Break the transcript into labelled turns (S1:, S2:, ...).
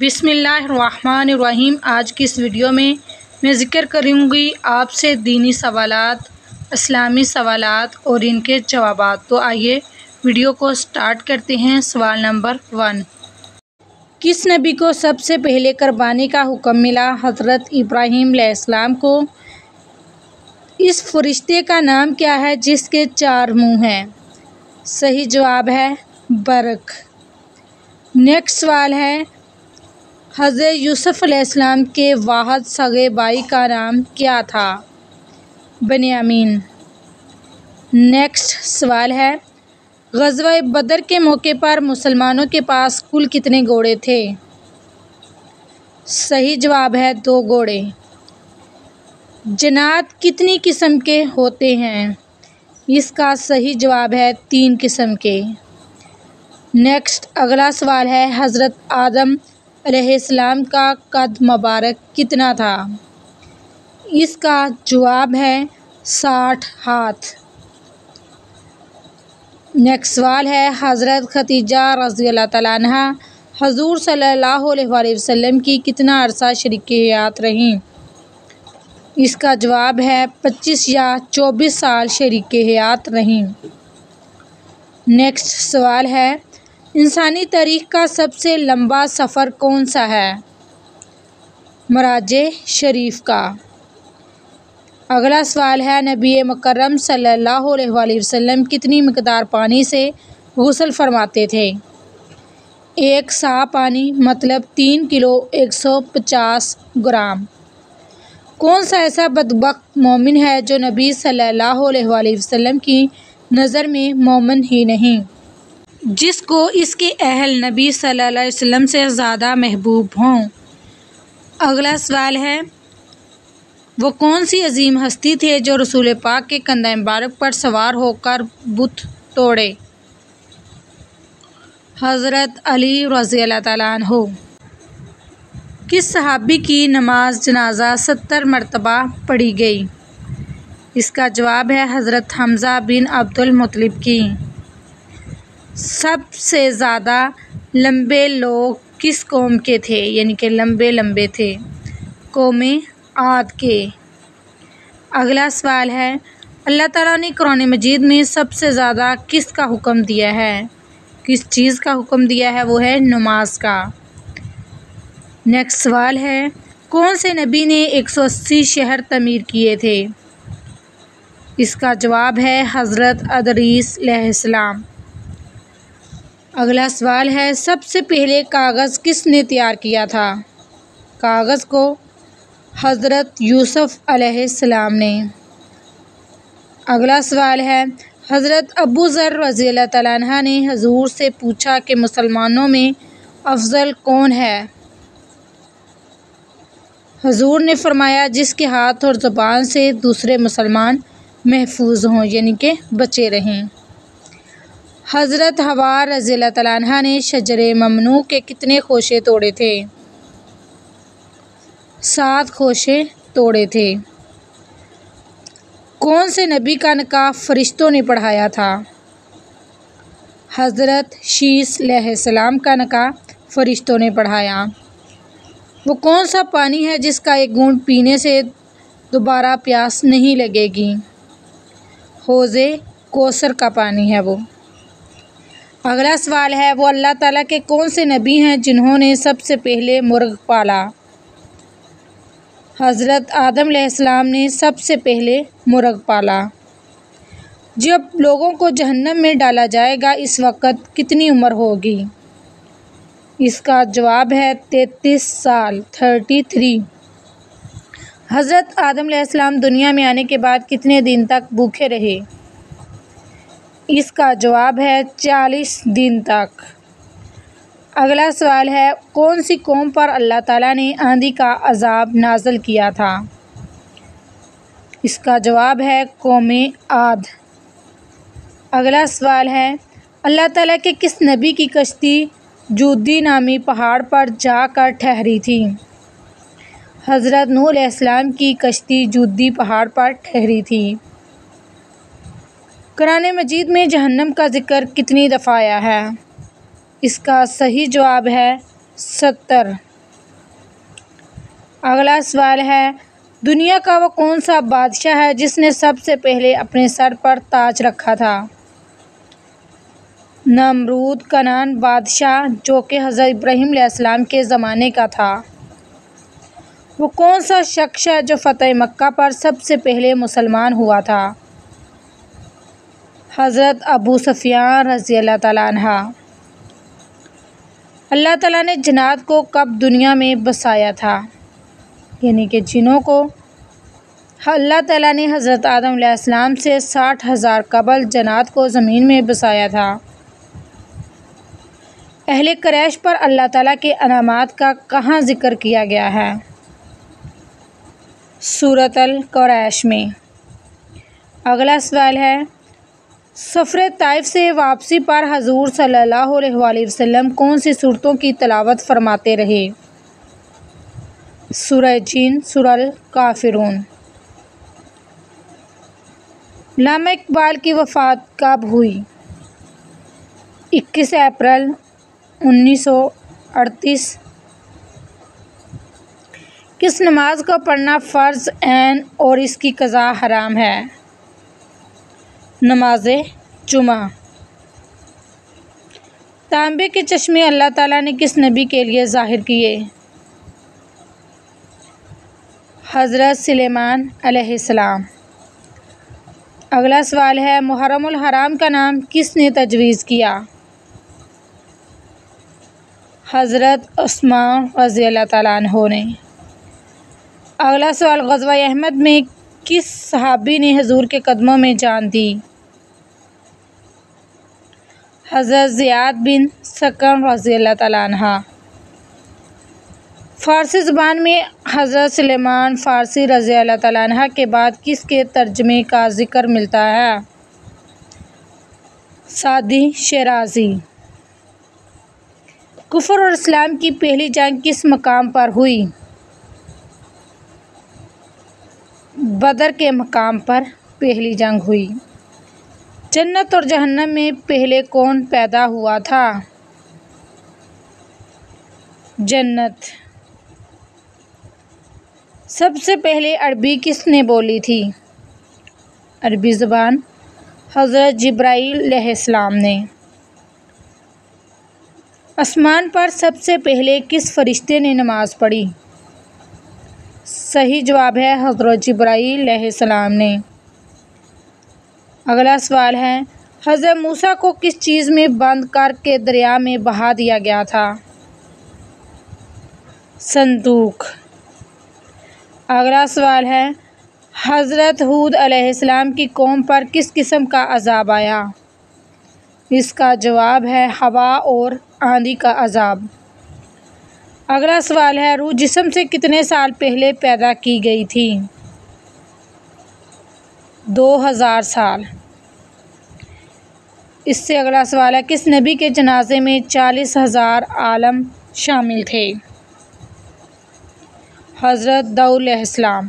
S1: بسم اللہ الرحمن الرحیم۔ آج کی اس ویڈیو میں ذکر کروں گی آپ سے دینی سوالات، اسلامی سوالات اور ان کے جوابات۔ تو آئیے ویڈیو کو سٹارٹ کرتے ہیں۔ سوال نمبر 1، کس نبی کو سب سے پہلے قربانی کا حکم ملا؟ حضرت ابراہیم علیہ السلام کو۔ اس فرشتے کا نام کیا ہے جس کے 4 منہ ہیں؟ صحیح جواب ہے برق۔ نیکسٹ سوال ہے، حضرت یوسف علیہ السلام کے واحد سگے بھائی کا نام کیا تھا؟ بنیامین۔ نیکسٹ سوال ہے، غزوہ بدر کے موقع پر مسلمانوں کے پاس کل کتنے گھوڑے تھے؟ صحیح جواب ہے 2 گھوڑے۔ جنات کتنی قسم کے ہوتے ہیں؟ اس کا صحیح جواب ہے 3 قسم کے۔ نیکسٹ اگلا سوال ہے، حضرت آدم علیہ السلام کا قد مبارک کتنا تھا؟ اس کا جواب ہے 60 ہاتھ۔ نیکسٹ سوال ہے، حضرت خدیجہ رضی اللہ تعالیٰ عنہا حضور صلی اللہ علیہ وآلہ وسلم کی کتنا عرصہ شریک حیات رہیں؟ اس کا جواب ہے 25 یا 24 سال شریک حیات رہیں۔ نیکسٹ سوال ہے، انسانی تاریخ کا سب سے لمبا سفر کون سا ہے؟ معراج شریف کا۔ اگلا سوال ہے، نبی مکرم صلی اللہ علیہ وآلہ وسلم کتنی مقدار پانی سے غسل فرماتے تھے؟ 1 سا پانی مطلب 3 کلو 150 گرام۔ کون سا ایسا بدبخت مومن ہے جو نبی صلی اللہ علیہ وآلہ وسلم کی نظر میں مومن ہی نہیں، جس کو اس کے اہل نبی صلی اللہ علیہ وسلم سے زیادہ محبوب ہوں؟ اگلا سوال ہے، وہ کون سی عظیم ہستی تھے جو رسول پاک کے کندھے مبارک پر سوار ہو کر بت توڑے؟ حضرت علی رضی اللہ تعالیٰ عنہ۔ کس صحابی کی نماز جنازہ 70 مرتبہ پڑھی گئی؟ اس کا جواب ہے حضرت حمزہ بن عبد المطلب کی۔ سب سے زیادہ لمبے لوگ کس قوم کے تھے؟ یعنی کہ لمبے تھے، قوم عاد کے۔ اگلا سوال ہے، اللہ تعالیٰ نے قرآن مجید میں سب سے زیادہ کس کا حکم دیا ہے؟ کس چیز کا حکم دیا ہے؟ وہ ہے نماز کا۔ نیکسٹ سوال ہے، کون سے نبی نے 180 شہر تعمیر کیے تھے؟ اس کا جواب ہے حضرت ادریس علیہ السلام۔ اگلا سوال ہے، سب سے پہلے کاغذ کس نے تیار کیا تھا؟ کاغذ کو حضرت یوسف علیہ السلام نے۔ اگلا سوال ہے، حضرت ابو ذر رضی اللہ تعالیٰ عنہ نے حضور سے پوچھا کہ مسلمانوں میں افضل کون ہے؟ حضور نے فرمایا، جس کے ہاتھ اور زبان سے دوسرے مسلمان محفوظ ہوں، یعنی کہ بچے رہیں۔ حضرت حوا رضی اللہ تعالیٰ عنہا نے شجر ممنوع کے کتنے خوشے توڑے تھے؟ 7 خوشے توڑے تھے۔ کون سے نبی کا نکاح فرشتوں نے پڑھایا تھا؟ حضرت شیس علیہ السلام کا نکاح فرشتوں نے پڑھایا۔ وہ کون سا پانی ہے جس کا ایک گھونٹ پینے سے دوبارہ پیاس نہیں لگے گی؟ حوض کوثر کا پانی ہے وہ۔ اگلا سوال ہے، وہ اللہ تعالیٰ کے کون سے نبی ہیں جنہوں نے سب سے پہلے مرغ پالا؟ حضرت آدم علیہ السلام نے سب سے پہلے مرغ پالا۔ جب لوگوں کو جہنم میں ڈالا جائے گا اس وقت کتنی عمر ہوگی؟ اس کا جواب ہے 33 سال 33۔ حضرت آدم علیہ السلام دنیا میں آنے کے بعد کتنے دن تک بھوکے رہے؟ اس کا جواب ہے 40 دن تک۔ اگلا سوال ہے، کون سی قوم پر اللہ تعالیٰ نے آندھی کا عذاب نازل کیا تھا؟ اس کا جواب ہے قوم عاد۔ اگلا سوال ہے، اللہ تعالیٰ کے کس نبی کی کشتی جودی نامی پہاڑ پر جا کر ٹھہری تھی؟ حضرت نوح علیہ السلام کی کشتی جودی پہاڑ پر ٹھہری تھی۔ قرآن مجید میں جہنم کا ذکر کتنی دفعہ آیا ہے؟ اس کا صحیح جواب ہے 70۔ اگلا سوال ہے، دنیا کا وہ کون سا بادشاہ ہے جس نے سب سے پہلے اپنے سر پر تاج رکھا تھا؟ نمرود کنعان بادشاہ جو کہ حضرت ابراہیم علیہ السلام کے زمانے کا تھا۔ وہ کون سا شخص ہے جو فتح مکہ پر سب سے پہلے مسلمان ہوا تھا؟ حضرت ابو سفیان رضی اللہ تعالیٰ عنہ۔ اللہ تعالیٰ نے جنات کو کب دنیا میں بسایا تھا؟ یعنی کہ جنوں کو۔ اللہ تعالیٰ نے حضرت آدم علیہ السلام سے 60,000 قبل جنات کو زمین میں بسایا تھا۔ اہل قریش پر اللہ تعالیٰ کے انعامات کا کہاں ذکر کیا گیا ہے؟ سورۃ القریش میں۔ اگلا سوال ہے، سفر طائف سے واپسی پر حضور صلی اللہ علیہ وآلہ وسلم کون سی سورتوں کی تلاوت فرماتے رہے؟ سورہ جن، سورہ الکافرون۔ علامہ اقبال کی وفات کب ہوئی؟ 21 اپریل 1938۔ کس نماز کو پڑھنا فرض عین اور اس کی قضا حرام ہے؟ نماز جمعہ۔ تانبے کے چشمے اللہ تعالیٰ نے کس نبی کے لیے ظاہر کیے؟ حضرت سلیمان علیہ السلام۔ اگلا سوال ہے، محرم الحرام کا نام کس نے تجویز کیا؟ حضرت عثمان رضی اللہ تعالیٰ عنہ نے۔ اگلا سوال، غزوہ احد میں کس صحابی نے حضور کے قدموں میں جان دی؟ حضرت زیاد بن سکن رضی اللہ تعالیٰ عنہ۔ فارسی زبان میں حضرت سلیمان فارسی رضی اللہ تعالیٰ عنہ کے بعد کس کے ترجمے کا ذکر ملتا ہے؟ سعدی شیرازی۔ کفر اور اسلام کی پہلی جنگ کس مقام پر ہوئی؟ بدر کے مقام پر پہلی جنگ ہوئی۔ جنت اور جہنم میں پہلے کون پیدا ہوا تھا؟ جنت۔ سب سے پہلے عربی کس نے بولی تھی؟ عربی زبان حضرت جبرائیل علیہ السلام نے۔ آسمان پر سب سے پہلے کس فرشتے نے نماز پڑھی؟ صحیح جواب ہے حضرت جبرائیل علیہ السلام نے۔ اگلا سوال ہے، حضرت موسیٰ کو کس چیز میں بند کر کے دریا میں بہا دیا گیا تھا؟ صندوق۔ اگلا سوال ہے، حضرت ہود علیہ السلام کی قوم پر کس قسم کا عذاب آیا؟ اس کا جواب ہے ہوا اور آندھی کا عذاب۔ اگلا سوال ہے، روح جسم سے کتنے سال پہلے پیدا کی گئی تھی؟ 2000 سال۔ اس سے اگلا سوال ہے، کس نبی کے جنازے میں 40,000 عالم شامل تھے؟ حضرت داؤد علیہ السلام۔